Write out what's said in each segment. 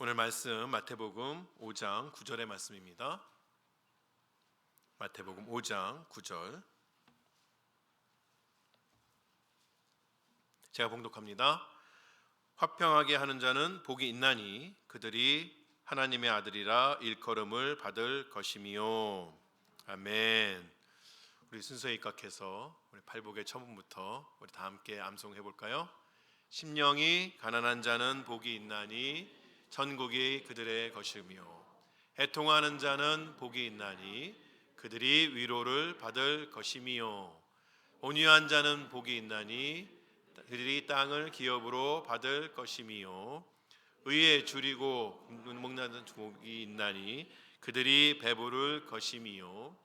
오늘 말씀 마태복음 5장 9절의 말씀입니다. 마태복음 5장 9절 제가 봉독합니다. 화평하게 하는 자는 복이 있나니 그들이 하나님의 아들이라 일컬음을 받을 것이미요. 아멘. 우리 순서에 입각해서 우리 팔복의 처음부터 우리 다 함께 암송해 볼까요? 심령이 가난한 자는 복이 있나니 천국이 그들의 것이며 애통하는 자는 복이 있나니 그들이 위로를 받을 것이미요. 온유한 자는 복이 있나니 그들이 땅을 기업으로 받을 것이미요. 의에 줄이고 먹는 복이 있나니 그들이 배부를 것이미요.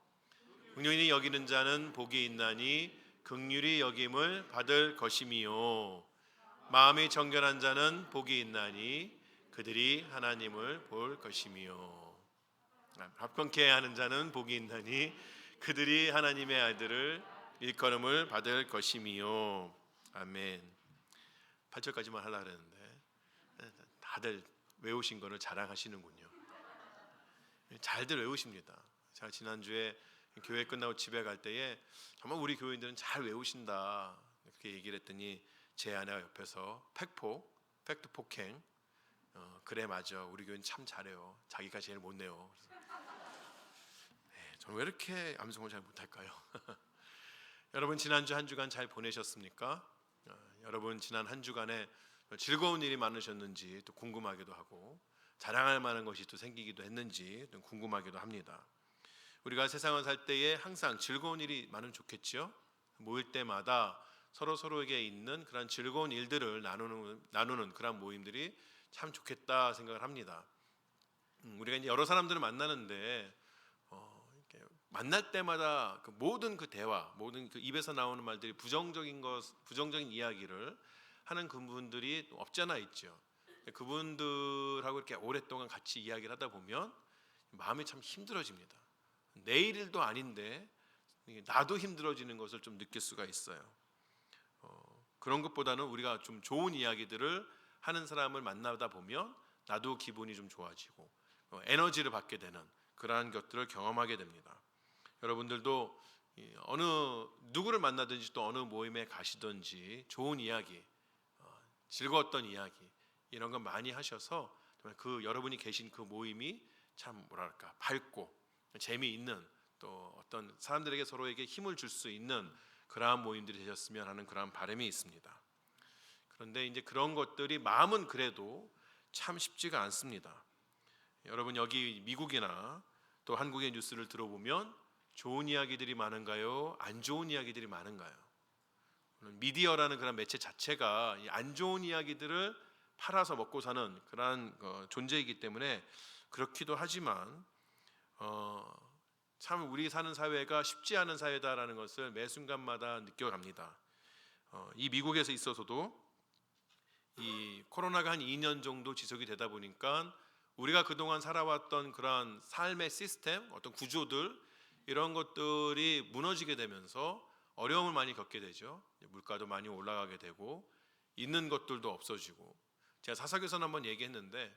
긍휼히 여기는 자는 복이 있나니 긍휼히 여김을 받을 것이미요. 마음이 정결한 자는 복이 있나니 그들이 하나님을 볼 것이미요. 합평케 하는 자는 복이 있나니 그들이 하나님의 아들을 일컬음을 받을 것이미요. 아멘. 8절까지만 하려고 했는데 다들 외우신 거를 자랑하시는군요. 잘들 외우십니다. 제가 지난주에 교회 끝나고 집에 갈 때에 정말 우리 교인들은 잘 외우신다 그렇게 얘기를 했더니 제 아내가 옆에서 팩트 폭행 그래 맞아 우리 교회는 참 잘해요. 자기가 제일 못내요. 저는 왜 이렇게 암송을 잘 못할까요? 여러분 지난주 한 주간 잘 보내셨습니까? 여러분 지난 한 주간에 즐거운 일이 많으셨는지 또 궁금하기도 하고 자랑할 만한 것이 또 생기기도 했는지 또 궁금하기도 합니다. 우리가 세상을 살 때에 항상 즐거운 일이 많으면 좋겠죠. 모일 때마다 서로에게 있는 그런 즐거운 일들을 나누는 그런 모임들이 참 좋겠다 생각을 합니다. 우리가 이제 여러 사람들을 만나는데 이렇게 만날 때마다 그 모든 그 대화, 모든 그 입에서 나오는 말들이 부정적인 이야기를 하는 그분들이 없지 않아 있죠. 그분들하고 이렇게 오랫동안 같이 이야기를 하다 보면 마음이 참 힘들어집니다. 내일 일도 아닌데 나도 힘들어지는 것을 좀 느낄 수가 있어요. 그런 것보다는 우리가 좀 좋은 이야기들을 하는 사람을 만나다 보면 나도 기분이 좀 좋아지고 에너지를 받게 되는 그러한 것들을 경험하게 됩니다. 여러분들도 어느 누구를 만나든지 또 어느 모임에 가시든지 좋은 이야기, 즐거웠던 이야기 이런 거 많이 하셔서 정말 그 여러분이 계신 그 모임이 참 뭐랄까 밝고 재미있는 또 어떤 사람들에게 서로에게 힘을 줄 수 있는 그러한 모임들이 되셨으면 하는 그러한 바람이 있습니다. 그런데 이제 그런 것들이 마음은 그래도 참 쉽지가 않습니다. 여러분 여기 미국이나 또 한국의 뉴스를 들어보면 좋은 이야기들이 많은가요? 안 좋은 이야기들이 많은가요? 미디어라는 그런 매체 자체가 안 좋은 이야기들을 팔아서 먹고 사는 그러한 존재이기 때문에 그렇기도 하지만 참 우리 사는 사회가 쉽지 않은 사회다라는 것을 매 순간마다 느껴갑니다. 이 미국에서 있어서도 이 코로나가 한 2년 정도 지속이 되다 보니까 우리가 그동안 살아왔던 그러한 삶의 시스템, 어떤 구조들 이런 것들이 무너지게 되면서 어려움을 많이 겪게 되죠. 물가도 많이 올라가게 되고 있는 것들도 없어지고 제가 사석에서는 한번 얘기했는데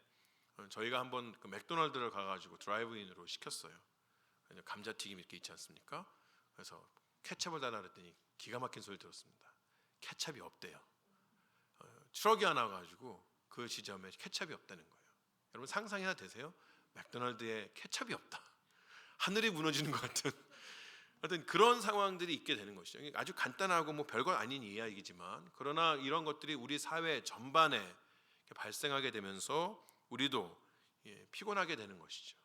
저희가 한번 그 맥도날드를 가가지고 드라이브인으로 시켰어요. 감자튀김 이렇게 있지 않습니까? 그래서 케첩을 달라 그랬더니 기가 막힌 소리 들었습니다. 케첩이 없대요. 트럭이 하나 가지고 그 지점에 케첩이 없다는 거예요. 여러분 상상해야 되세요? 맥도날드에 케첩이 없다. 하늘이 무너지는 것 같은 어떤 그런 상황들이 있게 되는 것이죠. 아주 간단하고 뭐 별거 아닌 이야기지만 그러나 이런 것들이 우리 사회 전반에 발생하게 되면서 우리도 피곤하게 되는 것이죠.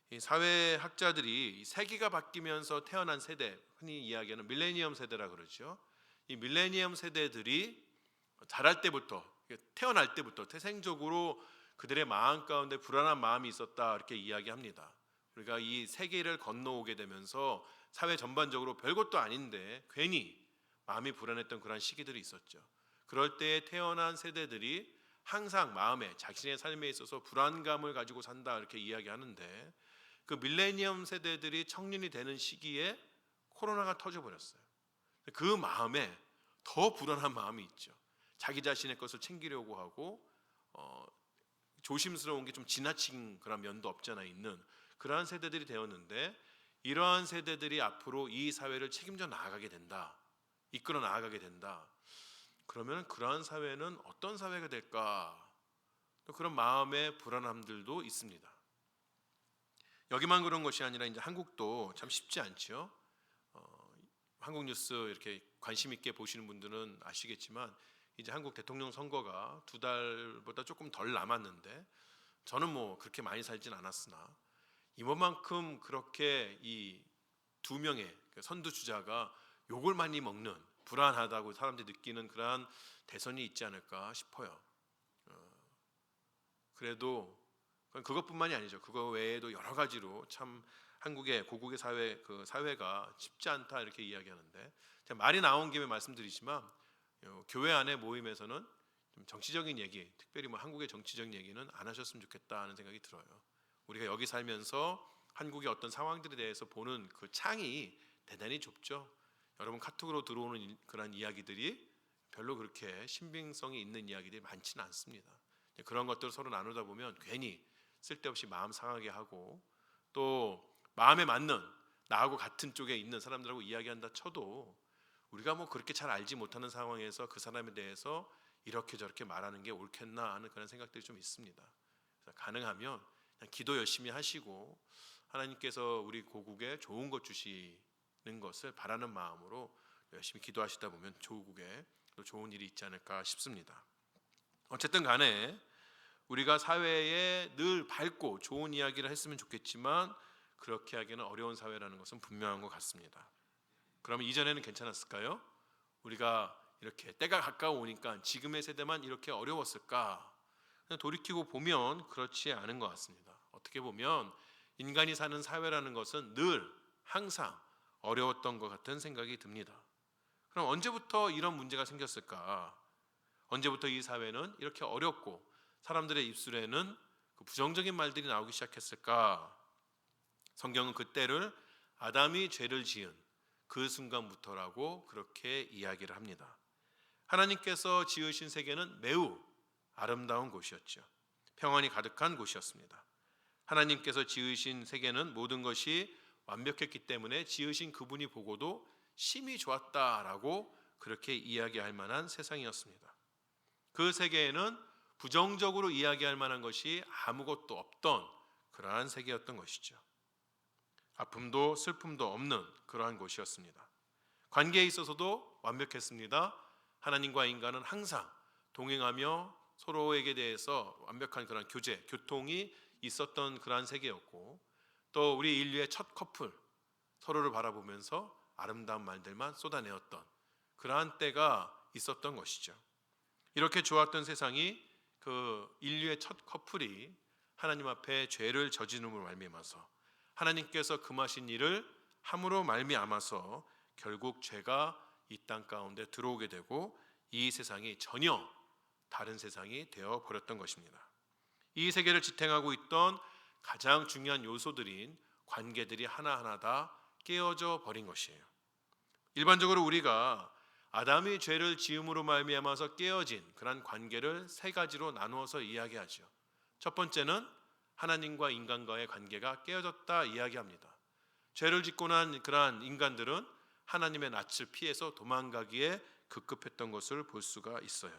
이 사회학자들이 세기가 바뀌면서 태어난 세대, 흔히 이야기하는 밀레니엄 세대라 그러죠. 이 밀레니엄 세대들이 자랄 때부터 태어날 때부터 태생적으로 그들의 마음 가운데 불안한 마음이 있었다 이렇게 이야기합니다. 우리가 이 세계를 건너오게 되면서 사회 전반적으로 별것도 아닌데 괜히 마음이 불안했던 그런 시기들이 있었죠. 그럴 때에 태어난 세대들이 항상 마음에 자신의 삶에 있어서 불안감을 가지고 산다 이렇게 이야기하는데 그 밀레니엄 세대들이 청년이 되는 시기에 코로나가 터져버렸어요. 그 마음에 더 불안한 마음이 있죠. 자기 자신의 것을 챙기려고 하고 조심스러운 게 좀 지나친 그런 면도 없잖아 있는 그러한 세대들이 되었는데, 이러한 세대들이 앞으로 이 사회를 책임져 나아가게 된다, 이끌어 나아가게 된다. 그러면 그러한 사회는 어떤 사회가 될까? 또 그런 마음의 불안함들도 있습니다. 여기만 그런 것이 아니라 이제 한국도 참 쉽지 않죠. 한국 뉴스 이렇게 관심 있게 보시는 분들은 아시겠지만 이제 한국 대통령 선거가 2달보다 조금 덜 남았는데, 저는 뭐 그렇게 많이 살진 않았으나 이번만큼 그렇게 이 2명의 선두 주자가 욕을 많이 먹는, 불안하다고 사람들이 느끼는 그러한 대선이 있지 않을까 싶어요. 그래도 그것뿐만이 아니죠. 그거 외에도 여러 가지로 참 한국의 고국의 사회, 그 사회가 쉽지 않다 이렇게 이야기하는데, 제가 말이 나온 김에 말씀드리지만 교회 안의 모임에서는 좀 정치적인 얘기, 특별히 뭐 한국의 정치적인 얘기는 안 하셨으면 좋겠다 하는 생각이 들어요. 우리가 여기 살면서 한국의 어떤 상황들에 대해서 보는 그 창이 대단히 좁죠. 여러분 카톡으로 들어오는 그런 이야기들이 별로 그렇게 신빙성이 있는 이야기들이 많지는 않습니다. 그런 것들을 서로 나누다 보면 괜히 쓸데없이 마음 상하게 하고, 또 마음에 맞는 나하고 같은 쪽에 있는 사람들하고 이야기한다 쳐도 우리가 뭐 그렇게 잘 알지 못하는 상황에서 그 사람에 대해서 이렇게 저렇게 말하는 게 옳겠나 하는 그런 생각들이 좀 있습니다. 그래서 가능하면 그냥 기도 열심히 하시고 하나님께서 우리 고국에 좋은 것 주시는 것을 바라는 마음으로 열심히 기도하시다 보면 조국에 또 좋은 일이 있지 않을까 싶습니다. 어쨌든 간에 우리가 사회에 늘 밝고 좋은 이야기를 했으면 좋겠지만 그렇게 하기는 어려운 사회라는 것은 분명한 것 같습니다. 그러면 이전에는 괜찮았을까요? 우리가 이렇게 때가 가까워오니까 지금의 세대만 이렇게 어려웠을까? 돌이키고 보면 그렇지 않은 것 같습니다. 어떻게 보면 인간이 사는 사회라는 것은 늘 항상 어려웠던 것 같은 생각이 듭니다. 그럼 언제부터 이런 문제가 생겼을까? 언제부터 이 사회는 이렇게 어렵고 사람들의 입술에는 그 부정적인 말들이 나오기 시작했을까? 성경은 그때를 아담이 죄를 지은 그 순간부터라고 그렇게 이야기를 합니다. 하나님께서 지으신 세계는 매우 아름다운 곳이었죠. 평안이 가득한 곳이었습니다. 하나님께서 지으신 세계는 모든 것이 완벽했기 때문에 지으신 그분이 보고도 심히 좋았다라고 그렇게 이야기할 만한 세상이었습니다. 그 세계에는 부정적으로 이야기할 만한 것이 아무것도 없던 그러한 세계였던 것이죠. 아픔도 슬픔도 없는 그러한 곳이었습니다. 관계에 있어서도 완벽했습니다. 하나님과 인간은 항상 동행하며 서로에게 대해서 완벽한 그런 교통이 있었던 그러한 세계였고, 또 우리 인류의 첫 커플 서로를 바라보면서 아름다운 말들만 쏟아내었던 그러한 때가 있었던 것이죠. 이렇게 좋았던 세상이 그 인류의 첫 커플이 하나님 앞에 죄를 저지름으로 말미암아서 하나님께서 금하신 일을 함으로 말미암아서 결국 죄가 이 땅 가운데 들어오게 되고 이 세상이 전혀 다른 세상이 되어 버렸던 것입니다. 이 세계를 지탱하고 있던 가장 중요한 요소들인 관계들이 하나하나 다 깨어져 버린 것이에요. 일반적으로 우리가 아담이 죄를 지음으로 말미암아서 깨어진 그런 관계를 3가지로 나누어서 이야기하죠. 첫 번째는 하나님과 인간과의 관계가 깨어졌다 이야기합니다. 죄를 짓고 난 그러한 인간들은 하나님의 낯을 피해서 도망가기에 급급했던 것을 볼 수가 있어요.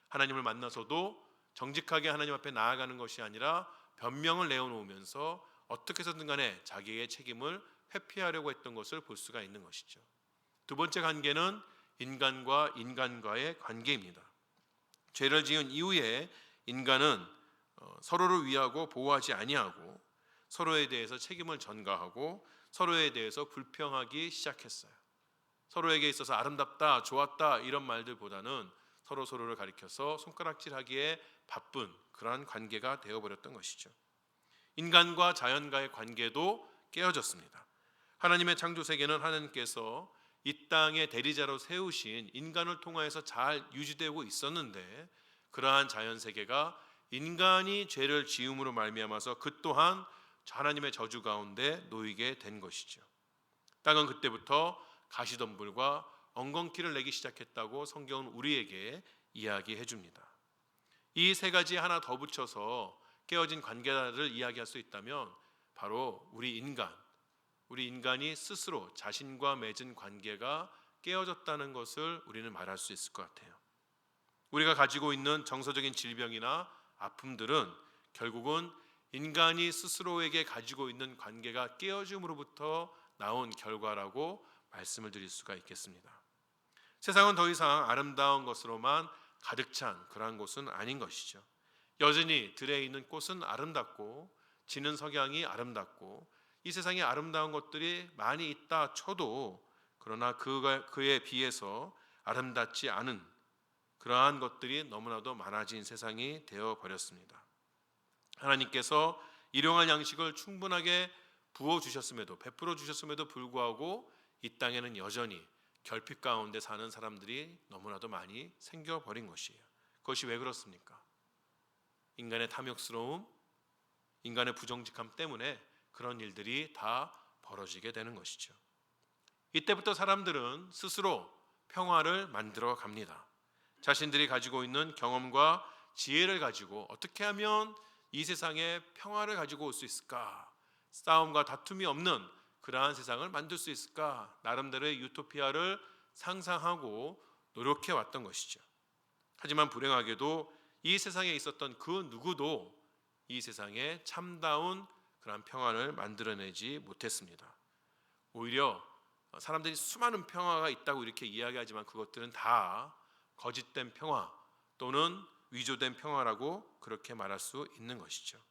하나님을 만나서도 정직하게 하나님 앞에 나아가는 것이 아니라 변명을 내어놓으면서 어떻게 해서든 간에 자기의 책임을 회피하려고 했던 것을 볼 수가 있는 것이죠. 두 번째 관계는 인간과 인간과의 관계입니다. 죄를 지은 이후에 인간은 서로를 위하고 보호하지 아니하고 서로에 대해서 책임을 전가하고 서로에 대해서 불평하기 시작했어요. 서로에게 있어서 아름답다, 좋았다 이런 말들보다는 서로를 가리켜서 손가락질하기에 바쁜 그러한 관계가 되어버렸던 것이죠. 인간과 자연과의 관계도 깨어졌습니다. 하나님의 창조 세계는 하나님께서 이 땅의 대리자로 세우신 인간을 통하여서 잘 유지되고 있었는데, 그러한 자연 세계가 인간이 죄를 지음으로 말미암아서 그 또한 하나님의 저주 가운데 놓이게 된 것이죠. 땅은 그때부터 가시덤불과 엉겅퀴를 내기 시작했다고 성경은 우리에게 이야기해 줍니다. 이 3가지 하나 더 붙여서 깨어진 관계를 이야기할 수 있다면 바로 우리 인간이 스스로 자신과 맺은 관계가 깨어졌다는 것을 우리는 말할 수 있을 것 같아요. 우리가 가지고 있는 정서적인 질병이나 아픔들은 결국은 인간이 스스로에게 가지고 있는 관계가 깨어짐으로부터 나온 결과라고 말씀을 드릴 수가 있겠습니다. 세상은 더 이상 아름다운 것으로만 가득 찬 그러한 곳은 아닌 것이죠. 여전히 들에 있는 꽃은 아름답고 지는 석양이 아름답고 이 세상에 아름다운 것들이 많이 있다 쳐도 그러나 그에 비해서 아름답지 않은 그러한 것들이 너무나도 많아진 세상이 되어버렸습니다. 하나님께서 일용할 양식을 충분하게 부어주셨음에도 베풀어 주셨음에도 불구하고 이 땅에는 여전히 결핍 가운데 사는 사람들이 너무나도 많이 생겨버린 것이에요. 그것이 왜 그렇습니까? 인간의 탐욕스러움, 인간의 부정직함 때문에 그런 일들이 다 벌어지게 되는 것이죠. 이때부터 사람들은 스스로 평화를 만들어 갑니다. 자신들이 가지고 있는 경험과 지혜를 가지고 어떻게 하면 이 세상에 평화를 가지고 올 수 있을까? 싸움과 다툼이 없는 그러한 세상을 만들 수 있을까? 나름대로의 유토피아를 상상하고 노력해 왔던 것이죠. 하지만 불행하게도 이 세상에 있었던 그 누구도 이 세상에 참다운 그러한 평화를 만들어내지 못했습니다. 오히려 사람들이 수많은 평화가 있다고 이렇게 이야기하지만 그것들은 다 거짓된 평화 또는 위조된 평화라고 그렇게 말할 수 있는 것이죠.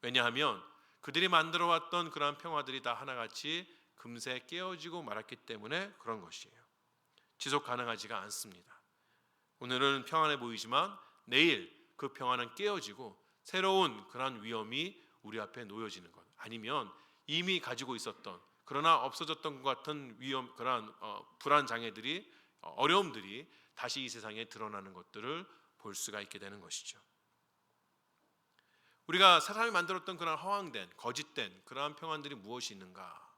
왜냐하면 그들이 만들어왔던 그러한 평화들이 다 하나같이 금세 깨어지고 말았기 때문에 그런 것이에요. 지속 가능하지가 않습니다. 오늘은 평안해 보이지만 내일 그 평화는 깨어지고 새로운 그러한 위험이 우리 앞에 놓여지는 것, 아니면 이미 가지고 있었던 그러나 없어졌던 것 같은 위험, 그러한 불안 장애들이 어려움들이 다시 이 세상에 드러나는 것들을 볼 수가 있게 되는 것이죠. 우리가 사람이 만들었던 그런 허황된 거짓된 그러한 평안들이 무엇이 있는가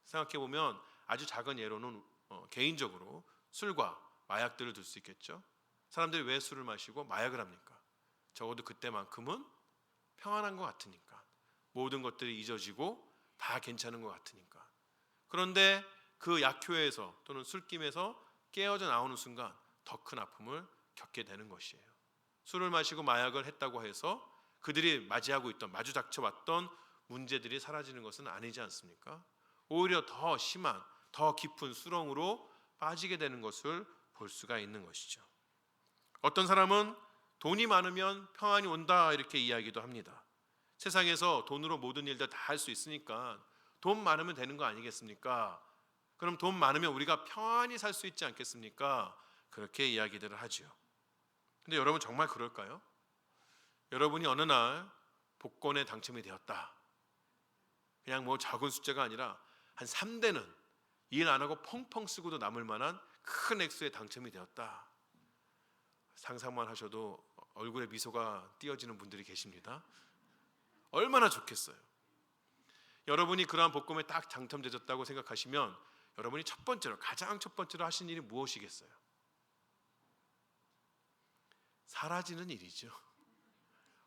생각해 보면 아주 작은 예로는 개인적으로 술과 마약들을 들 수 있겠죠. 사람들이 왜 술을 마시고 마약을 합니까? 적어도 그때만큼은 평안한 것 같으니까, 모든 것들이 잊어지고 다 괜찮은 것 같으니까. 그런데 그 약효에서 또는 술김에서 깨어져 나오는 순간 더 큰 아픔을 겪게 되는 것이에요. 술을 마시고 마약을 했다고 해서 그들이 맞이하고 있던, 마주 닥쳐왔던 문제들이 사라지는 것은 아니지 않습니까? 오히려 더 심한, 더 깊은 수렁으로 빠지게 되는 것을 볼 수가 있는 것이죠. 어떤 사람은 돈이 많으면 평안이 온다 이렇게 이야기도 합니다. 세상에서 돈으로 모든 일들 다 할 수 있으니까 돈 많으면 되는 거 아니겠습니까? 그럼 돈 많으면 우리가 평안히 살 수 있지 않겠습니까? 그렇게 이야기들을 하죠. 근데 여러분 정말 그럴까요? 여러분이 어느 날 복권에 당첨이 되었다. 그냥 뭐 작은 숫자가 아니라 한 3대는 일 안 하고 펑펑 쓰고도 남을 만한 큰 액수에 당첨이 되었다. 상상만 하셔도 얼굴에 미소가 띄어지는 분들이 계십니다. 얼마나 좋겠어요. 여러분이 그러한 복권에 딱 당첨되셨다고 생각하시면 여러분이 가장 첫 번째로 하신 일이 무엇이겠어요? 사라지는 일이죠.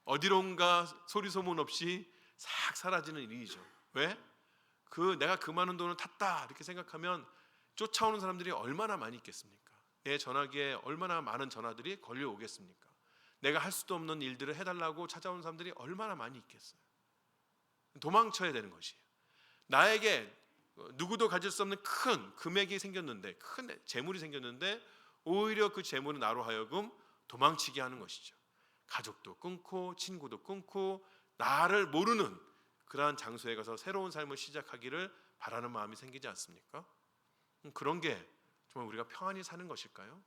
어디론가 소리 소문 없이 싹 사라지는 일이죠. 왜? 내가 그 많은 돈을 탔다 이렇게 생각하면 쫓아오는 사람들이 얼마나 많이 있겠습니까? 내 전화기에 얼마나 많은 전화들이 걸려오겠습니까? 내가 할 수도 없는 일들을 해달라고 찾아오는 사람들이 얼마나 많이 있겠어요? 도망쳐야 되는 것이에요. 나에게 누구도 가질 수 없는 큰 금액이 생겼는데, 큰 재물이 생겼는데 오히려 그 재물은 나로 하여금 도망치게 하는 것이죠. 가족도 끊고 친구도 끊고 나를 모르는 그러한 장소에 가서 새로운 삶을 시작하기를 바라는 마음이 생기지 않습니까? 그런 게 정말 우리가 평안히 사는 것일까요?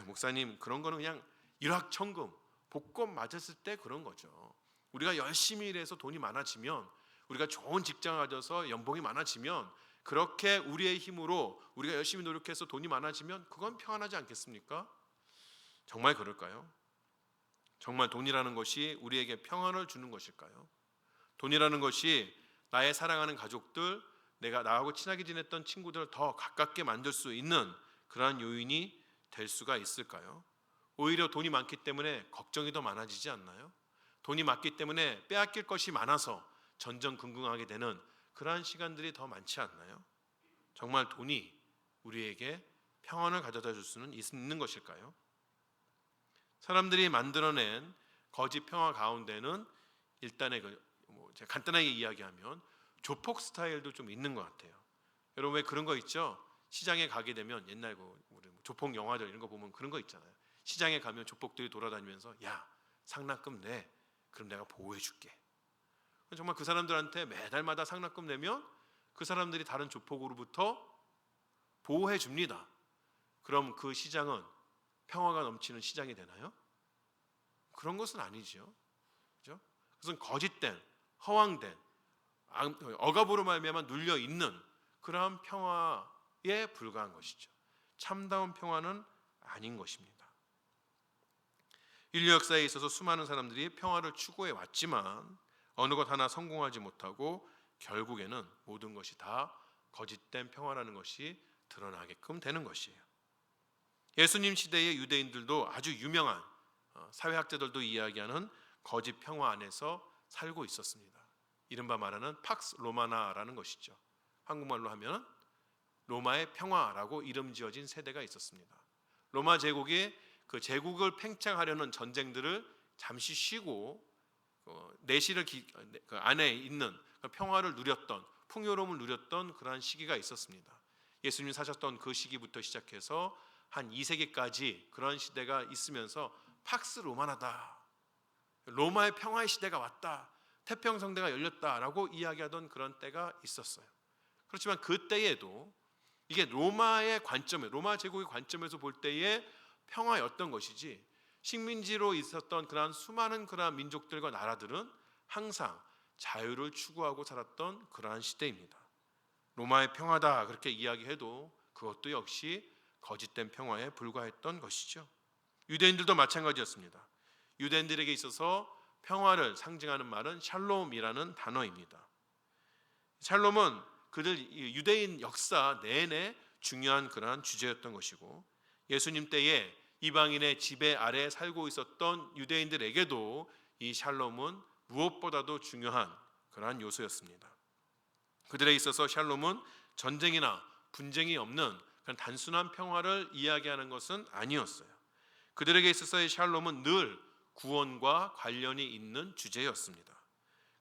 목사님, 그런 거는 그냥 일확천금, 복권 맞았을 때 그런 거죠. 우리가 열심히 일해서 돈이 많아지면, 우리가 좋은 직장을 가져서 연봉이 많아지면, 그렇게 우리의 힘으로 우리가 열심히 노력해서 돈이 많아지면 그건 평안하지 않겠습니까? 정말 그럴까요? 정말 돈이라는 것이 우리에게 평안을 주는 것일까요? 돈이라는 것이 나의 사랑하는 가족들, 내가 나하고 친하게 지냈던 친구들을 더 가깝게 만들 수 있는 그러한 요인이 될 수가 있을까요? 오히려 돈이 많기 때문에 걱정이 더 많아지지 않나요? 돈이 많기 때문에 빼앗길 것이 많아서 전전긍긍하게 되는 그러한 시간들이 더 많지 않나요? 정말 돈이 우리에게 평안을 가져다 줄 수는 있는 것일까요? 사람들이 만들어낸 거짓 평화 가운데는 일단의 제가 간단하게 이야기하면 조폭 스타일도 좀 있는 것 같아요. 여러분 왜 그런 거 있죠? 시장에 가게 되면 옛날 우리 조폭 영화들 이런 거 보면 그런 거 있잖아요. 시장에 가면 조폭들이 돌아다니면서 야 상납금 내, 그럼 내가 보호해 줄게. 정말 그 사람들한테 매달마다 상납금 내면 그 사람들이 다른 조폭으로부터 보호해 줍니다. 그럼 그 시장은 평화가 넘치는 시장이 되나요? 그런 것은 아니죠. 그죠? 그것은 거짓된, 허황된, 억압으로 말미암아 눌려 있는 그러한 평화에 불과한 것이죠. 참다운 평화는 아닌 것입니다. 인류 역사에 있어서 수많은 사람들이 평화를 추구해 왔지만 어느 것 하나 성공하지 못하고 결국에는 모든 것이 다 거짓된 평화라는 것이 드러나게끔 되는 것이에요. 예수님 시대의 유대인들도 아주 유명한 사회학자들도 이야기하는 거짓 평화 안에서 살고 있었습니다. 이른바 말하는 팍스 로마나라는 것이죠. 한국말로 하면 로마의 평화라고 이름 지어진 세대가 있었습니다. 로마 제국이 그 제국을 팽창하려는 전쟁들을 잠시 쉬고 내실을 그 안에 있는 평화를 누렸던, 풍요로움을 누렸던 그러한 시기가 있었습니다. 예수님이 사셨던 그 시기부터 시작해서 한 2세기까지 그런 시대가 있으면서 팍스 로마나다, 로마의 평화의 시대가 왔다, 태평성대가 열렸다라고 이야기하던 그런 때가 있었어요. 그렇지만 그때에도 이게 로마의 관점에, 로마 제국의 관점에서 볼 때의 평화였던 것이지, 식민지로 있었던 그러한 수많은 그러한 민족들과 나라들은 항상 자유를 추구하고 살았던 그러한 시대입니다. 로마의 평화다 그렇게 이야기해도 그것도 역시 거짓된 평화에 불과했던 것이죠. 유대인들도 마찬가지였습니다. 유대인들에게 있어서 평화를 상징하는 말은 샬롬이라는 단어입니다. 샬롬은 그들 유대인 역사 내내 중요한 그러한 주제였던 것이고, 예수님 때에 이방인의 지배 아래 살고 있었던 유대인들에게도 이 샬롬은 무엇보다도 중요한 그러한 요소였습니다. 그들에 있어서 샬롬은 전쟁이나 분쟁이 없는 그런 단순한 평화를 이야기하는 것은 아니었어요. 그들에게 있어서의 샬롬은 늘 구원과 관련이 있는 주제였습니다.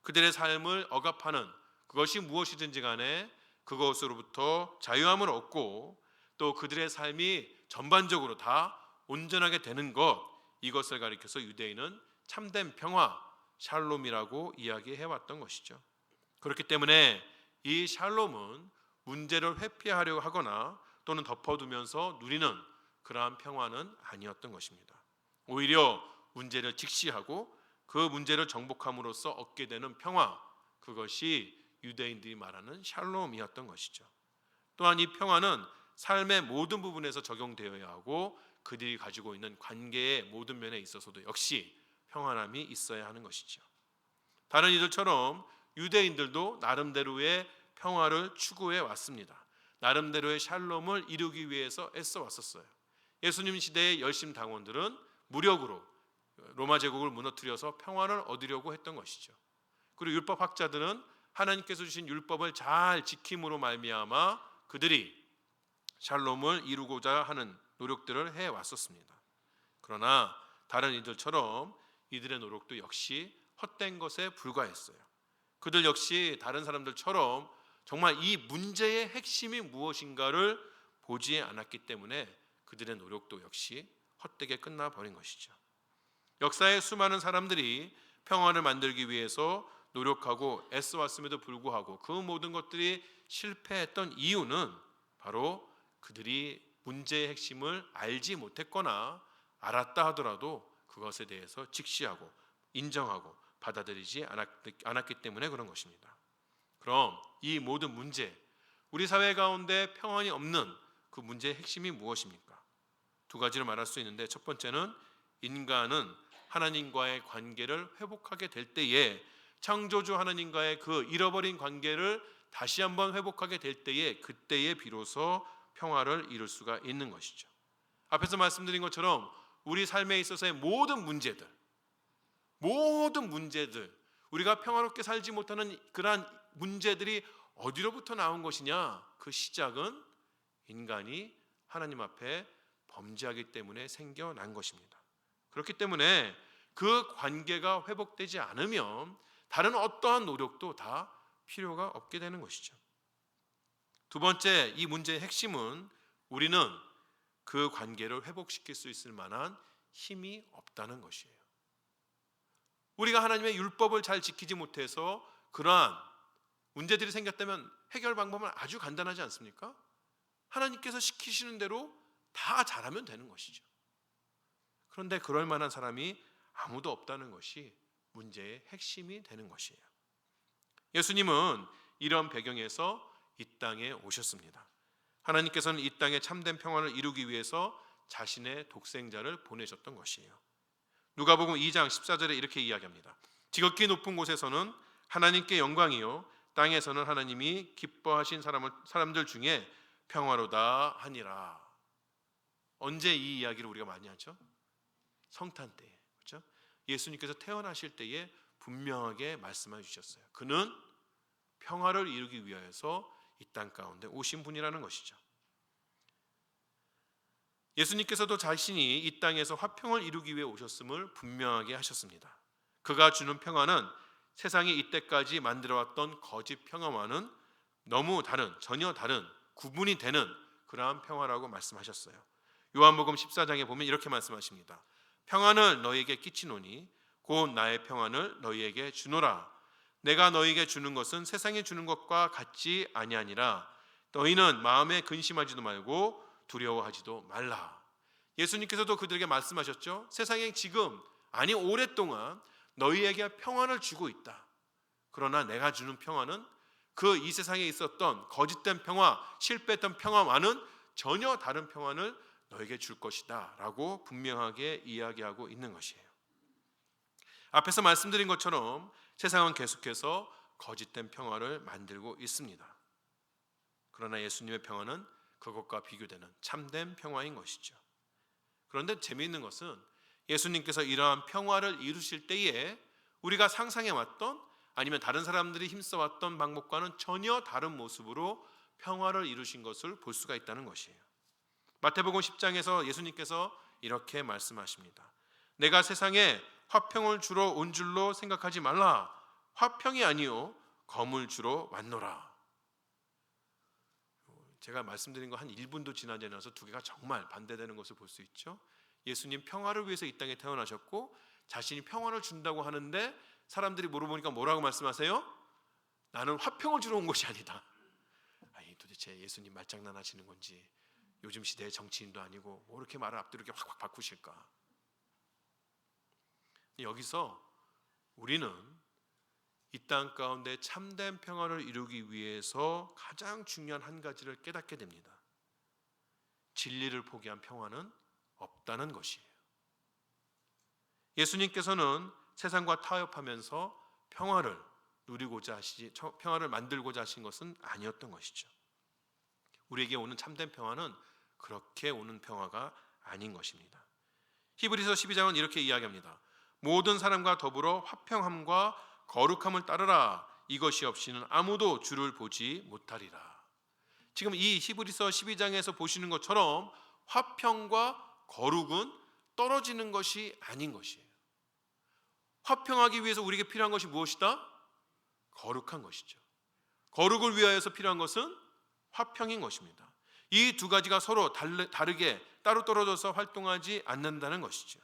그들의 삶을 억압하는 그것이 무엇이든지 간에 그것으로부터 자유함을 얻고 또 그들의 삶이 전반적으로 다 온전하게 되는 것, 이것을 가리켜서 유대인은 참된 평화, 샬롬이라고 이야기해왔던 것이죠. 그렇기 때문에 이 샬롬은 문제를 회피하려고 하거나 또는 덮어두면서 누리는 그러한 평화는 아니었던 것입니다. 오히려 문제를 직시하고 그 문제를 정복함으로써 얻게 되는 평화, 그것이 유대인들이 말하는 샬롬이었던 것이죠. 또한 이 평화는 삶의 모든 부분에서 적용되어야 하고 그들이 가지고 있는 관계의 모든 면에 있어서도 역시 평안함이 있어야 하는 것이죠. 다른 이들처럼 유대인들도 나름대로의 평화를 추구해 왔습니다. 나름대로의 샬롬을 이루기 위해서 애써 왔었어요. 예수님 시대의 열심 당원들은 무력으로 로마 제국을 무너뜨려서 평화를 얻으려고 했던 것이죠. 그리고 율법학자들은 하나님께서 주신 율법을 잘 지킴으로 말미암아 그들이 샬롬을 이루고자 하는 노력들을 해왔었습니다. 그러나 다른 이들처럼 이들의 노력도 역시 헛된 것에 불과했어요. 그들 역시 다른 사람들처럼 정말 이 문제의 핵심이 무엇인가를 보지 않았기 때문에 그들의 노력도 역시 헛되게 끝나버린 것이죠. 역사의 수많은 사람들이 평화를 만들기 위해서 노력하고 애써왔음에도 불구하고 그 모든 것들이 실패했던 이유는 바로 그들이 문제의 핵심을 알지 못했거나 알았다 하더라도 그것에 대해서 직시하고 인정하고 받아들이지 않았기 때문에 그런 것입니다. 그럼 이 모든 문제, 우리 사회 가운데 평안이 없는 그 문제의 핵심이 무엇입니까? 두 가지를 말할 수 있는데, 첫 번째는 인간은 하나님과의 관계를 회복하게 될 때에, 창조주 하나님과의 그 잃어버린 관계를 다시 한번 회복하게 될 때에, 그때에 비로소 평화를 이룰 수가 있는 것이죠. 앞에서 말씀드린 것처럼 우리 삶에 있어서의 모든 문제들, 모든 문제들, 우리가 평화롭게 살지 못하는 그러한 문제들이 어디로부터 나온 것이냐? 그 시작은 인간이 하나님 앞에 범죄하기 때문에 생겨난 것입니다. 그렇기 때문에 그 관계가 회복되지 않으면 다른 어떠한 노력도 다 필요가 없게 되는 것이죠. 두 번째, 이 문제의 핵심은 우리는 그 관계를 회복시킬 수 있을 만한 힘이 없다는 것이에요. 우리가 하나님의 율법을 잘 지키지 못해서 그러한 문제들이 생겼다면 해결 방법은 아주 간단하지 않습니까? 하나님께서 시키시는 대로 다 잘하면 되는 것이죠. 그런데 그럴 만한 사람이 아무도 없다는 것이 문제의 핵심이 되는 것이에요. 예수님은 이런 배경에서 이 땅에 오셨습니다. 하나님께서는 이 땅에 참된 평화를 이루기 위해서 자신의 독생자를 보내셨던 것이에요. 누가복음 2장 14절에 이렇게 이야기합니다. 지극히 높은 곳에서는 하나님께 영광이요 땅에서는 하나님이 기뻐하신 사람들 중에 평화로다 하니라. 언제 이 이야기를 우리가 많이 하죠? 성탄 때에, 그렇죠? 예수님께서 태어나실 때에 분명하게 말씀해 주셨어요. 그는 평화를 이루기 위하여서 이 땅 가운데 오신 분이라는 것이죠. 예수님께서도 자신이 이 땅에서 화평을 이루기 위해 오셨음을 분명하게 하셨습니다. 그가 주는 평화는 세상이 이때까지 만들어왔던 거짓 평화와는 너무 다른, 전혀 다른, 구분이 되는 그러한 평화라고 말씀하셨어요. 요한복음 14장에 보면 이렇게 말씀하십니다. 평안을 너희에게 끼치노니 곧 나의 평안을 너희에게 주노라. 내가 너희에게 주는 것은 세상이 주는 것과 같지 아니하니라. 너희는 마음에 근심하지도 말고 두려워하지도 말라. 예수님께서도 그들에게 말씀하셨죠. 세상에 지금 아니 오랫동안 너희에게 평안을 주고 있다. 그러나 내가 주는 평안은 그 이 세상에 있었던 거짓된 평화, 실패했던 평화와는 전혀 다른 평안을 너에게 줄 것이다 라고 분명하게 이야기하고 있는 것이에요. 앞에서 말씀드린 것처럼 세상은 계속해서 거짓된 평화를 만들고 있습니다. 그러나 예수님의 평화는 그것과 비교되는 참된 평화인 것이죠. 그런데 재미있는 것은 예수님께서 이러한 평화를 이루실 때에 우리가 상상해왔던 아니면 다른 사람들이 힘써왔던 방법과는 전혀 다른 모습으로 평화를 이루신 것을 볼 수가 있다는 것이에요. 마태복음 10장에서 예수님께서 이렇게 말씀하십니다. 내가 세상에 화평을 주러 온 줄로 생각하지 말라. 화평이 아니요 검을 주러 왔노라. 제가 말씀드린 거 한 1분도 지나지 않아서 두 개가 정말 반대되는 것을 볼 수 있죠. 예수님 평화를 위해서 이 땅에 태어나셨고 자신이 평화를 준다고 하는데 사람들이 물어보니까 뭐라고 말씀하세요? 나는 화평을 주러 온 것이 아니다. 아니 도대체 예수님 말장난하시는 건지 요즘 시대의 정치인도 아니고 뭐 이렇게 말을 앞뒤로 이렇게 확 바꾸실까? 여기서 우리는 이 땅 가운데 참된 평화를 이루기 위해서 가장 중요한 한 가지를 깨닫게 됩니다. 진리를 포기한 평화는 없다는 것이에요. 예수님께서는 세상과 타협하면서 평화를 평화를 만들고자 하신 것은 아니었던 것이죠. 우리에게 오는 참된 평화는 그렇게 오는 평화가 아닌 것입니다. 히브리서 12장은 이렇게 이야기합니다. 모든 사람과 더불어 화평함과 거룩함을 따르라. 이것이 없이는 아무도 주를 보지 못하리라. 지금 이 히브리서 12장에서 보시는 것처럼 화평과 거룩은 떨어지는 것이 아닌 것이에요. 화평하기 위해서 우리에게 필요한 것이 무엇이다? 거룩한 것이죠. 거룩을 위하여서 필요한 것은 화평인 것입니다. 이 두 가지가 서로 다르게 따로 떨어져서 활동하지 않는다는 것이죠.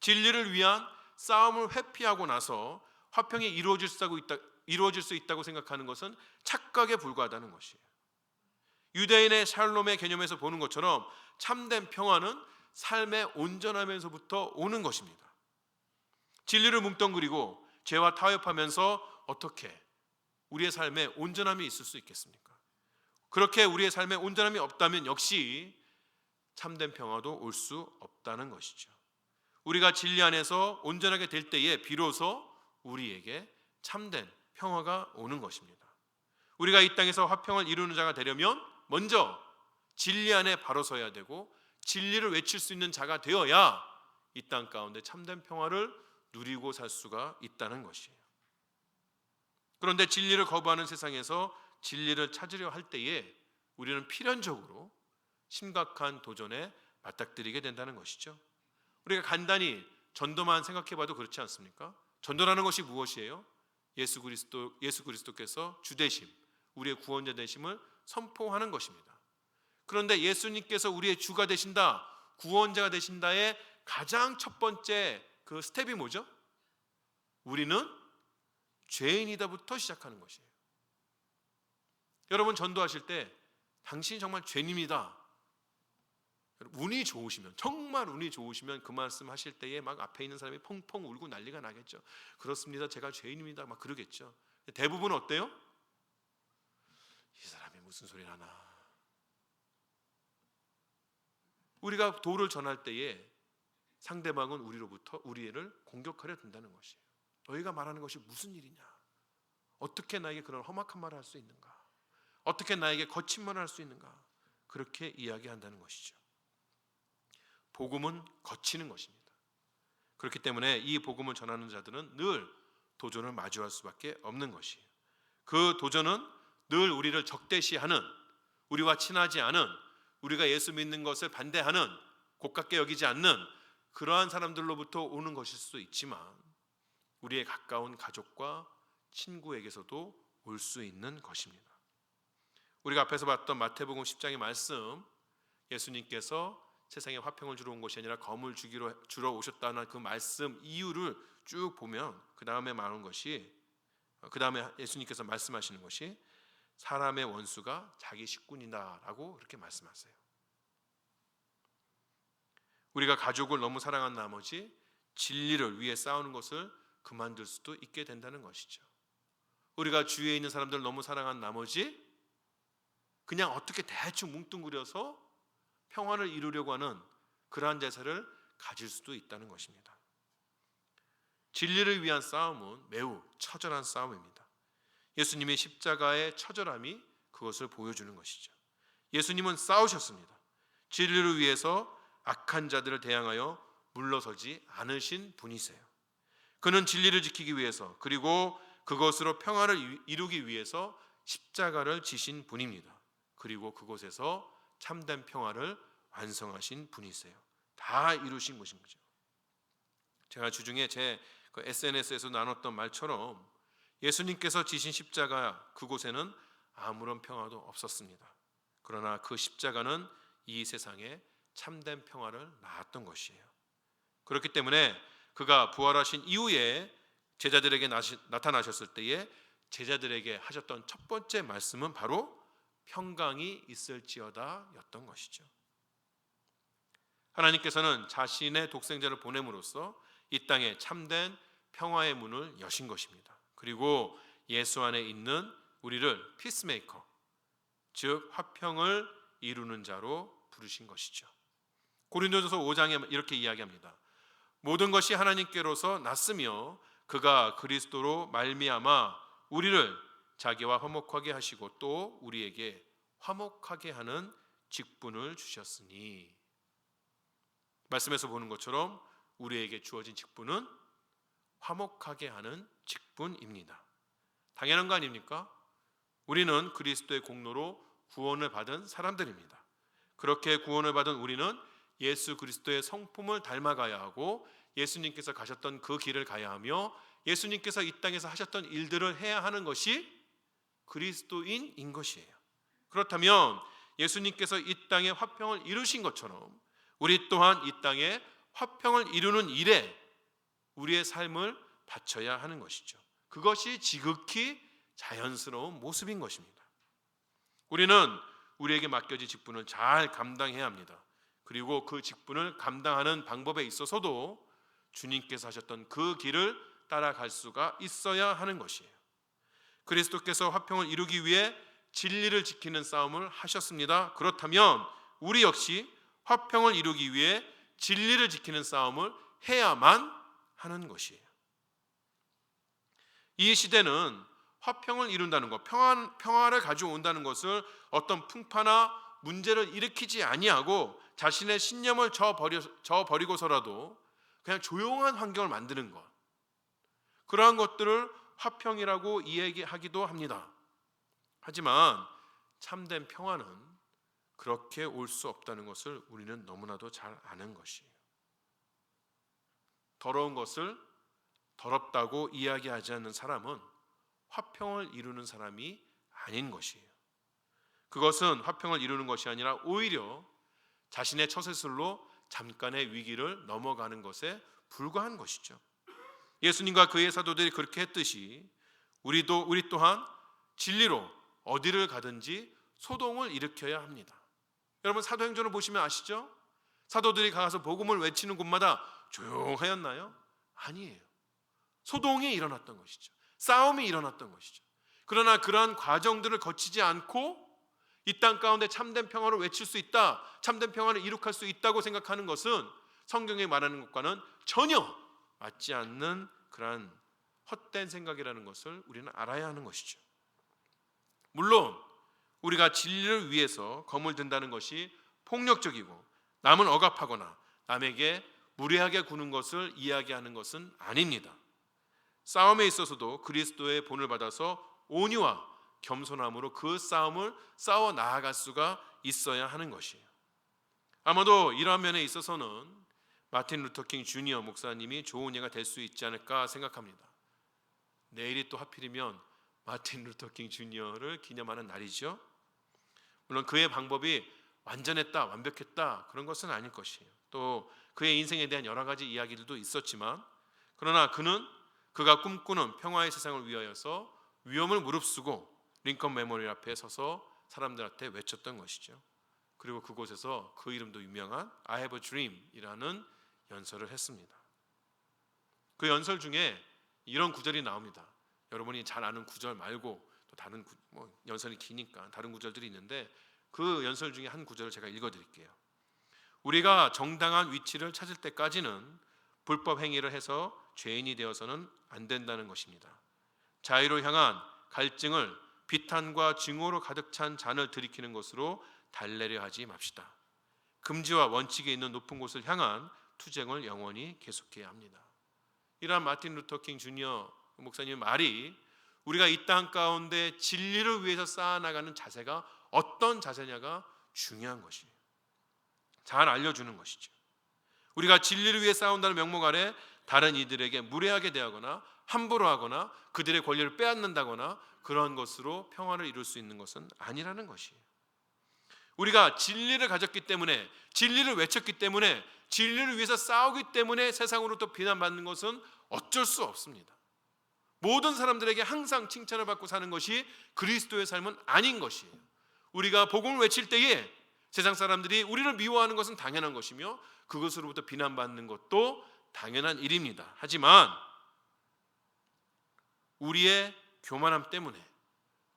진리를 위한 싸움을 회피하고 나서 화평이 이루어질 수 있다고 생각하는 것은 착각에 불과하다는 것이에요. 유대인의 샬롬의 개념에서 보는 것처럼 참된 평화는 삶의 온전함에서부터 오는 것입니다. 진리를 뭉뚱그리고 죄와 타협하면서 어떻게 우리의 삶에 온전함이 있을 수 있겠습니까? 그렇게 우리의 삶에 온전함이 없다면 역시 참된 평화도 올 수 없다는 것이죠. 우리가 진리 안에서 온전하게 될 때에 비로소 우리에게 참된 평화가 오는 것입니다. 우리가 이 땅에서 화평을 이루는 자가 되려면 먼저 진리 안에 바로 서야 되고 진리를 외칠 수 있는 자가 되어야 이 땅 가운데 참된 평화를 누리고 살 수가 있다는 것이에요. 그런데 진리를 거부하는 세상에서 진리를 찾으려 할 때에 우리는 필연적으로 심각한 도전에 맞닥뜨리게 된다는 것이죠. 우리가 간단히 전도만 생각해봐도 그렇지 않습니까? 전도라는 것이 무엇이에요? 예수 그리스도께서 주 되심, 우리의 구원자 되심을 선포하는 것입니다. 그런데 예수님께서 우리의 주가 되신다, 구원자가 되신다의 가장 첫 번째 그 스텝이 뭐죠? 우리는 죄인이다부터 시작하는 것이에요. 여러분 전도하실 때 당신이 정말 죄인입니다, 운이 좋으시면, 정말 운이 좋으시면 그 말씀 하실 때에 막 앞에 있는 사람이 펑펑 울고 난리가 나겠죠. 그렇습니다, 제가 죄인입니다, 막 그러겠죠. 대부분 어때요? 이 사람이 무슨 소리를 하나. 우리가 도를 전할 때에 상대방은 우리를 공격하려 든다는 것이에요. 너희가 말하는 것이 무슨 일이냐? 어떻게 나에게 그런 험악한 말을 할 수 있는가? 어떻게 나에게 거친 말을 할 수 있는가? 그렇게 이야기한다는 것이죠. 복음은 거치는 것입니다. 그렇기 때문에 이 복음을 전하는 자들은 늘 도전을 마주할 수밖에 없는 것이에요. 그 도전은 늘 우리를 적대시하는, 우리와 친하지 않은, 우리가 예수 믿는 것을 반대하는, 고깝게 여기지 않는 그러한 사람들로부터 오는 것일 수도 있지만 우리의 가까운 가족과 친구에게서도 올 수 있는 것입니다. 우리가 앞에서 봤던 마태복음 10장의 말씀, 예수님께서 세상에 화평을 주러 온 것이 아니라 검을 주러 오셨다는 그 말씀 이유를 쭉 보면 그 다음에 예수님께서 말씀하시는 것이 사람의 원수가 자기 식구이다라고 그렇게 말씀하세요. 우리가 가족을 너무 사랑한 나머지 진리를 위해 싸우는 것을 그만둘 수도 있게 된다는 것이죠. 우리가 주위에 있는 사람들을 너무 사랑한 나머지 그냥 어떻게 대충 뭉뚱그려서 평화를 이루려고 하는 그러한 자세를 가질 수도 있다는 것입니다. 진리를 위한 싸움은 매우 처절한 싸움입니다. 예수님의 십자가의 처절함이 그것을 보여주는 것이죠. 예수님은 싸우셨습니다. 진리를 위해서 악한 자들을 대항하여 물러서지 않으신 분이세요. 그는 진리를 지키기 위해서, 그리고 그것으로 평화를 이루기 위해서 십자가를 지신 분입니다. 그리고 그곳에서 참된 평화를 완성하신 분이세요. 다 이루신 것인 거죠. 제가 주중에 제 SNS에서 나눴던 말처럼 예수님께서 지신 십자가 그곳에는 아무런 평화도 없었습니다. 그러나 그 십자가는 이 세상에 참된 평화를 낳았던 것이에요. 그렇기 때문에 그가 부활하신 이후에 제자들에게 나타나셨을 때에 제자들에게 하셨던 첫 번째 말씀은 바로 평강이 있을지어다 였던 것이죠. 하나님께서는 자신의 독생자를 보냄으로써 이 땅에 참된 평화의 문을 여신 것입니다. 그리고 예수 안에 있는 우리를 피스메이커, 즉 화평을 이루는 자로 부르신 것이죠. 고린도전서 5장에 이렇게 이야기합니다. 모든 것이 하나님께로서 났으며 그가 그리스도로 말미암아 우리를 자기와 화목하게 하시고 또 우리에게 화목하게 하는 직분을 주셨으니, 말씀에서 보는 것처럼 우리에게 주어진 직분은 화목하게 하는 직분입니다. 당연한 거 아닙니까? 우리는 그리스도의 공로로 구원을 받은 사람들입니다. 그렇게 구원을 받은 우리는 예수 그리스도의 성품을 닮아가야 하고 예수님께서 가셨던 그 길을 가야 하며 예수님께서 이 땅에서 하셨던 일들을 해야 하는 것이 그리스도인인 것이에요. 그렇다면 예수님께서 이 땅에 화평을 이루신 것처럼 우리 또한 이 땅에 화평을 이루는 일에 우리의 삶을 바쳐야 하는 것이죠. 그것이 지극히 자연스러운 모습인 것입니다. 우리는 우리에게 맡겨진 직분을 잘 감당해야 합니다. 그리고 그 직분을 감당하는 방법에 있어서도 주님께서 하셨던 그 길을 따라갈 수가 있어야 하는 것이에요. 그리스도께서 화평을 이루기 위해 진리를 지키는 싸움을 하셨습니다. 그렇다면 우리 역시 화평을 이루기 위해 진리를 지키는 싸움을 해야만 하는 것이에요. 이 시대는 화평을 이룬다는 것, 평화를 가져온다는 것을 어떤 풍파나 문제를 일으키지 아니하고 자신의 신념을 저버리고서라도 그냥 조용한 환경을 만드는 것, 그러한 것들을 화평이라고 이야기하기도 합니다. 하지만 참된 평화는 그렇게 올 수 없다는 것을 우리는 너무나도 잘 아는 것이에요. 더러운 것을 더럽다고 이야기하지 않는 사람은 화평을 이루는 사람이 아닌 것이에요. 그것은 화평을 이루는 것이 아니라 오히려 자신의 처세술로 잠깐의 위기를 넘어가는 것에 불과한 것이죠. 예수님과 그의 사도들이 그렇게 했듯이 우리 또한 진리로 어디를 가든지 소동을 일으켜야 합니다. 여러분, 사도행전을 보시면 아시죠? 사도들이 가서 복음을 외치는 곳마다 조용하였나요? 아니에요. 소동이 일어났던 것이죠. 싸움이 일어났던 것이죠. 그러나 그러한 과정들을 거치지 않고 이 땅 가운데 참된 평화를 외칠 수 있다, 참된 평화를 이룩할 수 있다고 생각하는 것은 성경이 말하는 것과는 전혀 맞지 않는 그러한 헛된 생각이라는 것을 우리는 알아야 하는 것이죠. 물론 우리가 진리를 위해서 검을 든다는 것이 폭력적이고 남을 억압하거나 남에게 무례하게 구는 것을 이야기하는 것은 아닙니다. 싸움에 있어서도 그리스도의 본을 받아서 온유와 겸손함으로 그 싸움을 싸워 나아갈 수가 있어야 하는 것이에요. 아마도 이러한 면에 있어서는 마틴 루터킹 주니어 목사님이 좋은 예가 될 수 있지 않을까 생각합니다. 내일이 또 하필이면 마틴 루터킹 주니어를 기념하는 날이죠. 물론 그의 방법이 완전했다, 완벽했다 그런 것은 아닐 것이에요. 또 그의 인생에 대한 여러 가지 이야기들도 있었지만, 그러나 그가 꿈꾸는 평화의 세상을 위하여서 위험을 무릅쓰고 링컨 메모리얼 앞에 서서 사람들한테 외쳤던 것이죠. 그리고 그곳에서 그 이름도 유명한 I have a dream 이라는 연설을 했습니다. 그 연설 중에 이런 구절이 나옵니다. 여러분이 잘 아는 구절 말고 또 다른 연설이 기니까 다른 구절들이 있는데, 그 연설 중에 한 구절을 제가 읽어드릴게요. 우리가 정당한 위치를 찾을 때까지는 불법 행위를 해서 죄인이 되어서는 안 된다는 것입니다. 자유를 향한 갈증을 비탄과 증오로 가득 찬 잔을 들이키는 것으로 달래려 하지 맙시다. 금지와 원칙이 있는 높은 곳을 향한 투쟁을 영원히 계속해야 합니다. 이러한 마틴 루터킹 주니어 목사님의 말이 우리가 이 땅 가운데 진리를 위해서 쌓아나가는 자세가 어떤 자세냐가 중요한 것이에요. 잘 알려주는 것이죠. 우리가 진리를 위해 싸운다는 명목 아래 다른 이들에게 무례하게 대하거나 함부로 하거나 그들의 권리를 빼앗는다거나 그러한 것으로 평화를 이룰 수 있는 것은 아니라는 것이에요. 우리가 진리를 가졌기 때문에, 진리를 외쳤기 때문에, 진리를 위해서 싸우기 때문에 세상으로부터 비난받는 것은 어쩔 수 없습니다. 모든 사람들에게 항상 칭찬을 받고 사는 것이 그리스도의 삶은 아닌 것이에요. 우리가 복음을 외칠 때에 세상 사람들이 우리를 미워하는 것은 당연한 것이며 그것으로부터 비난받는 것도 당연한 일입니다. 하지만 우리의 교만함 때문에,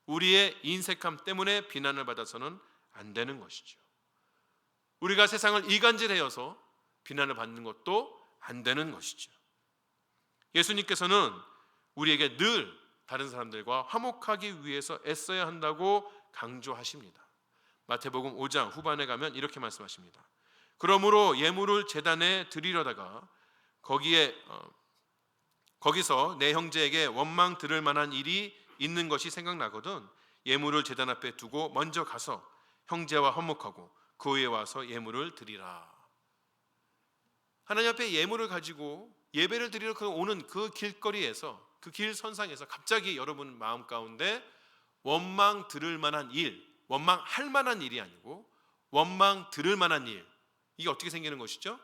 우리의 인색함 때문에 비난을 받아서는 안 되는 것이죠. 우리가 세상을 이간질하여서 비난을 받는 것도 안 되는 것이죠. 예수님께서는 우리에게 늘 다른 사람들과 화목하기 위해서 애써야 한다고 강조하십니다. 마태복음 5장 후반에 가면 이렇게 말씀하십니다. 그러므로 예물을 제단에 드리려다가 거기서 내 형제에게 원망 들을 만한 일이 있는 것이 생각나거든 예물을 제단 앞에 두고 먼저 가서 형제와 화목하고 그 후에 와서 예물을 드리라. 하나님 앞에 예물을 가지고 예배를 드리러 오는 그 길거리에서, 그 길선상에서 갑자기 여러분 마음 가운데 원망 들을 만한 일, 원망할 만한 일이 아니고 원망 들을 만한 일, 이게 어떻게 생기는 것이죠?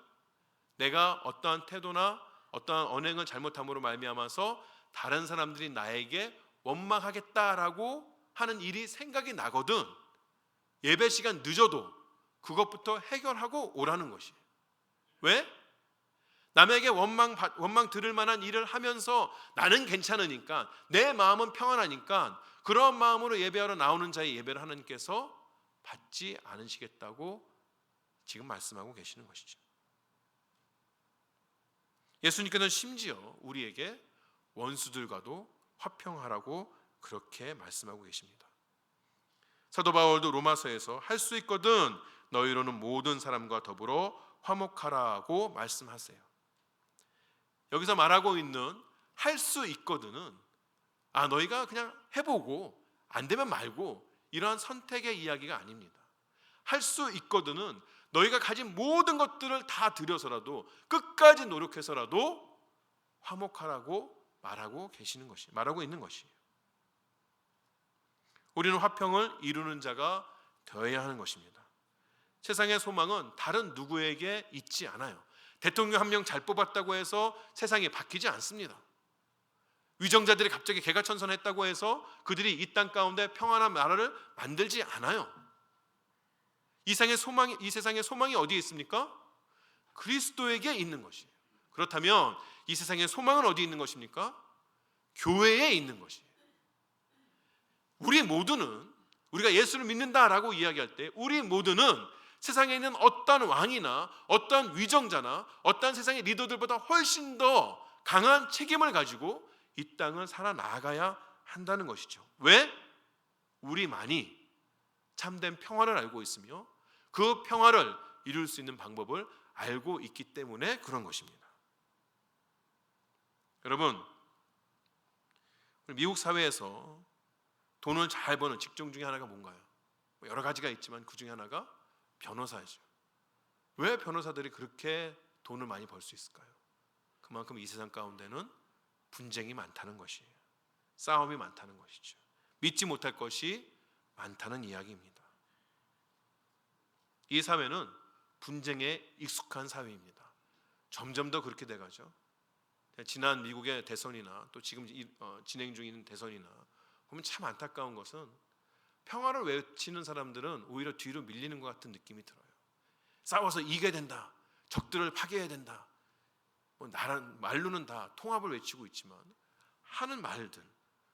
내가 어떠한 태도나 어떠한 언행을 잘못함으로 말미암아서 다른 사람들이 나에게 원망하겠다라고 하는 일이 생각이 나거든 예배 시간 늦어도 그것부터 해결하고 오라는 것이에요. 왜? 남에게 원망 들을 만한 일을 하면서 나는 괜찮으니까, 내 마음은 평안하니까 그런 마음으로 예배하러 나오는 자의 예배를 하나님께서 받지 않으시겠다고 지금 말씀하고 계시는 것이죠. 예수님께서는 심지어 우리에게 원수들과도 화평하라고 그렇게 말씀하고 계십니다. 사도 바울도 로마서에서 할 수 있거든 너희로는 모든 사람과 더불어 화목하라고 말씀하세요. 여기서 말하고 있는 할 수 있거든은 너희가 그냥 해보고 안 되면 말고 이러한 선택의 이야기가 아닙니다. 할 수 있거든은 너희가 가진 모든 것들을 다 들여서라도 끝까지 노력해서라도 화목하라고 말하고 있는 것이에요. 우리는 화평을 이루는 자가 되어야 하는 것입니다. 세상의 소망은 다른 누구에게 있지 않아요. 대통령 한 명 잘 뽑았다고 해서 세상이 바뀌지 않습니다. 위정자들이 갑자기 개가천선했다고 해서 그들이 이 땅 가운데 평안한 나라를 만들지 않아요. 이 세상의 소망이 어디에 있습니까? 그리스도에게 있는 것이에요. 그렇다면 이 세상의 소망은 어디에 있는 것입니까? 교회에 있는 것이에요. 우리 모두는, 우리가 예수를 믿는다라고 이야기할 때 우리 모두는 세상에 있는 어떤 왕이나 어떤 위정자나 어떤 세상의 리더들보다 훨씬 더 강한 책임을 가지고 이 땅을 살아나가야 한다는 것이죠. 왜? 우리만이 참된 평화를 알고 있으며 그 평화를 이룰 수 있는 방법을 알고 있기 때문에 그런 것입니다. 여러분, 미국 사회에서 돈을 잘 버는 직종 중에 하나가 뭔가요? 여러 가지가 있지만 그 중에 하나가 변호사이죠. 왜 변호사들이 그렇게 돈을 많이 벌 수 있을까요? 그만큼 이 세상 가운데는 분쟁이 많다는 것이에요. 싸움이 많다는 것이죠. 믿지 못할 것이 많다는 이야기입니다. 이 사회는 분쟁에 익숙한 사회입니다. 점점 더 그렇게 돼가죠. 지난 미국의 대선이나 또 지금 진행 중인 대선이나 보면 참 안타까운 것은 평화를 외치는 사람들은 오히려 뒤로 밀리는 것 같은 느낌이 들어요. 싸워서 이겨야 된다, 적들을 파괴해야 된다, 말로는 다 통합을 외치고 있지만 하는 말들,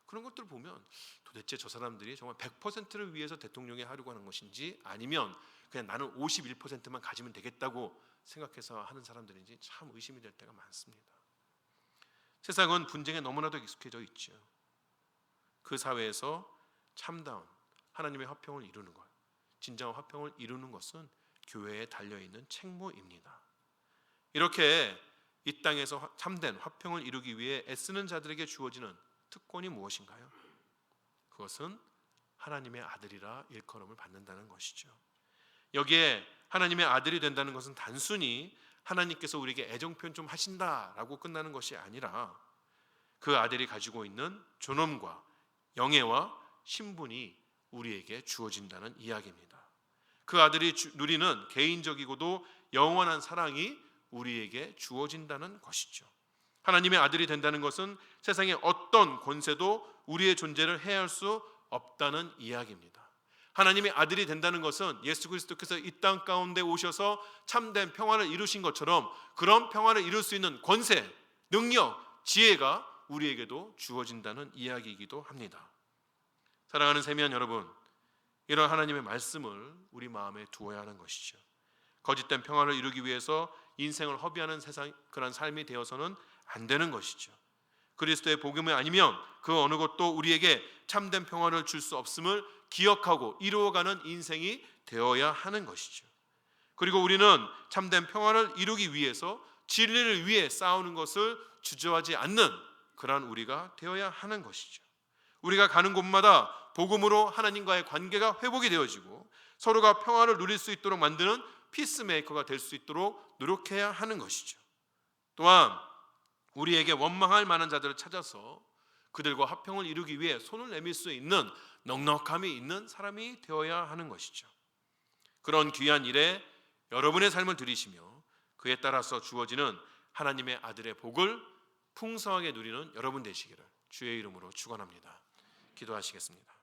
그런 것들을 보면 도대체 저 사람들이 정말 100%를 위해서 대통령이 하려고 하는 것인지 아니면 그냥 나는 51%만 가지면 되겠다고 생각해서 하는 사람들인지 참 의심이 될 때가 많습니다. 세상은 분쟁에 너무나도 익숙해져 있죠. 그 사회에서 참다운 하나님의 화평을 이루는 것, 진정한 화평을 이루는 것은 교회에 달려있는 책무입니다. 이렇게 이 땅에서 참된 화평을 이루기 위해 애쓰는 자들에게 주어지는 특권이 무엇인가요? 그것은 하나님의 아들이라 일컬음을 받는다는 것이죠. 여기에 하나님의 아들이 된다는 것은 단순히 하나님께서 우리에게 애정 표현 좀 하신다라고 끝나는 것이 아니라 그 아들이 가지고 있는 존엄과 영예와 신분이 우리에게 주어진다는 이야기입니다. 그 아들이 누리는 개인적이고도 영원한 사랑이 우리에게 주어진다는 것이죠. 하나님의 아들이 된다는 것은 세상의 어떤 권세도 우리의 존재를 해할 수 없다는 이야기입니다. 하나님의 아들이 된다는 것은 예수 그리스도께서 이 땅 가운데 오셔서 참된 평화를 이루신 것처럼 그런 평화를 이룰 수 있는 권세, 능력, 지혜가 우리에게도 주어진다는 이야기이기도 합니다. 사랑하는 세미한 여러분, 이런 하나님의 말씀을 우리 마음에 두어야 하는 것이죠. 거짓된 평화를 이루기 위해서 인생을 허비하는 그런 삶이 되어서는 안 되는 것이죠. 그리스도의 복음이 아니면 그 어느 것도 우리에게 참된 평화를 줄 수 없음을 기억하고 이루어가는 인생이 되어야 하는 것이죠. 그리고 우리는 참된 평화를 이루기 위해서 진리를 위해 싸우는 것을 주저하지 않는 그러한 우리가 되어야 하는 것이죠. 우리가 가는 곳마다 복음으로 하나님과의 관계가 회복이 되어지고 서로가 평화를 누릴 수 있도록 만드는 피스메이커가 될 수 있도록 노력해야 하는 것이죠. 또한 우리에게 원망할 만한 자들을 찾아서 그들과 화평을 이루기 위해 손을 내밀 수 있는 넉넉함이 있는 사람이 되어야 하는 것이죠. 그런 귀한 일에 여러분의 삶을 들이시며 그에 따라서 주어지는 하나님의 아들의 복을 풍성하게 누리는 여러분 되시기를 주의 이름으로 축원합니다. 기도하시겠습니다.